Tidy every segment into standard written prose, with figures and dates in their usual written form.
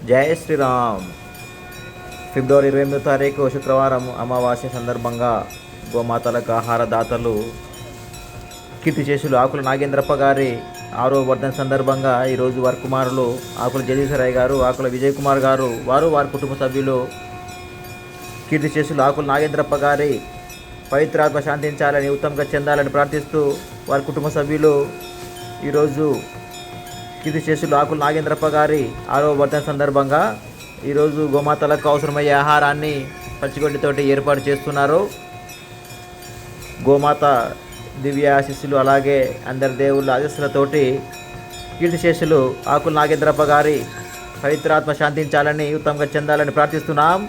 జై శ్రీరామ్. ఫిబ్రవరి 28వ తారీఖు శుక్రవారం అమావాస్య సందర్భంగా గోమాతలకు ఆహార దాతలు కీర్తిశేషులు ఆకుల నాగేంద్రప్ప గారి 6వ వర్ధన సందర్భంగా ఈరోజు వారి కుమారులు ఆకుల జగదీశ్వరయ్య గారు, ఆకుల విజయ్ కుమార్ గారు, వారి కుటుంబ సభ్యులు కీర్తిశేషులు ఆకుల నాగేంద్రప్ప గారి పవిత్రాత్మ శాంతించాలని, ఉత్తమంగా చెందాలని ప్రార్థిస్తూ వారి కుటుంబ సభ్యులు ఈరోజు కీర్తిశేషులు ఆకుల నాగేంద్రప్ప గారి 6వ వర్ధన సందర్భంగా ఈరోజు గోమాతలకు అవసరమయ్యే ఆహారాన్ని పచ్చిగొడ్డితోటి ఏర్పాటు చేస్తున్నారు. గోమాత దివ్య ఆశీస్సులు అలాగే అందరి దేవుళ్ళ ఆశీస్సులతోటి కీర్తిశేషులు ఆకుల నాగేంద్రప్ప గారి పవిత్రాత్మ శాంతించాలని, ఉత్తమంగా చెందాలని ప్రార్థిస్తున్నాం.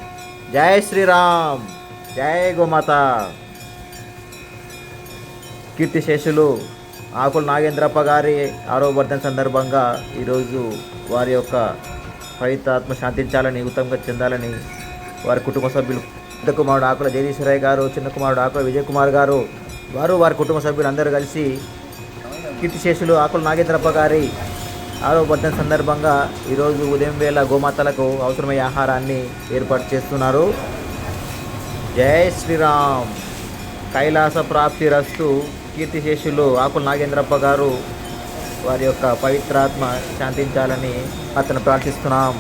జై శ్రీరామ్, జై గోమాత. కీర్తిశేషులు ఆకుల నాగేంద్రప్ప గారి 6వ వర్ధన సందర్భంగా ఈరోజు వారి యొక్క పవిత్రాత్మ శాంతించాలని, ఉత్తమంగా చెందాలని వారి కుటుంబ సభ్యులు, పెద్ద కుమారుడు ఆకుల జగదీశ్వరయ్య గారు, చిన్న కుమారుడు ఆకుల విజయ్ కుమార్ గారు, వారి కుటుంబ సభ్యులు అందరూ కలిసి కీర్తిశేషులు ఆకుల నాగేంద్రప్ప గారి 6వ వర్ధన సందర్భంగా ఈరోజు ఉదయం వేళ గోమాతలకు అవసరమయ్యే ఆహారాన్ని ఏర్పాటు చేస్తున్నారు. జై శ్రీరామ్. కైలాస ప్రాప్తి రస్తు. కీర్తిశేషులు ఆకుల నాగేంద్రప్ప గారు వారి యొక్క పవిత్రాత్మ శాంతించాలని అతను ప్రార్థిస్తున్నాం.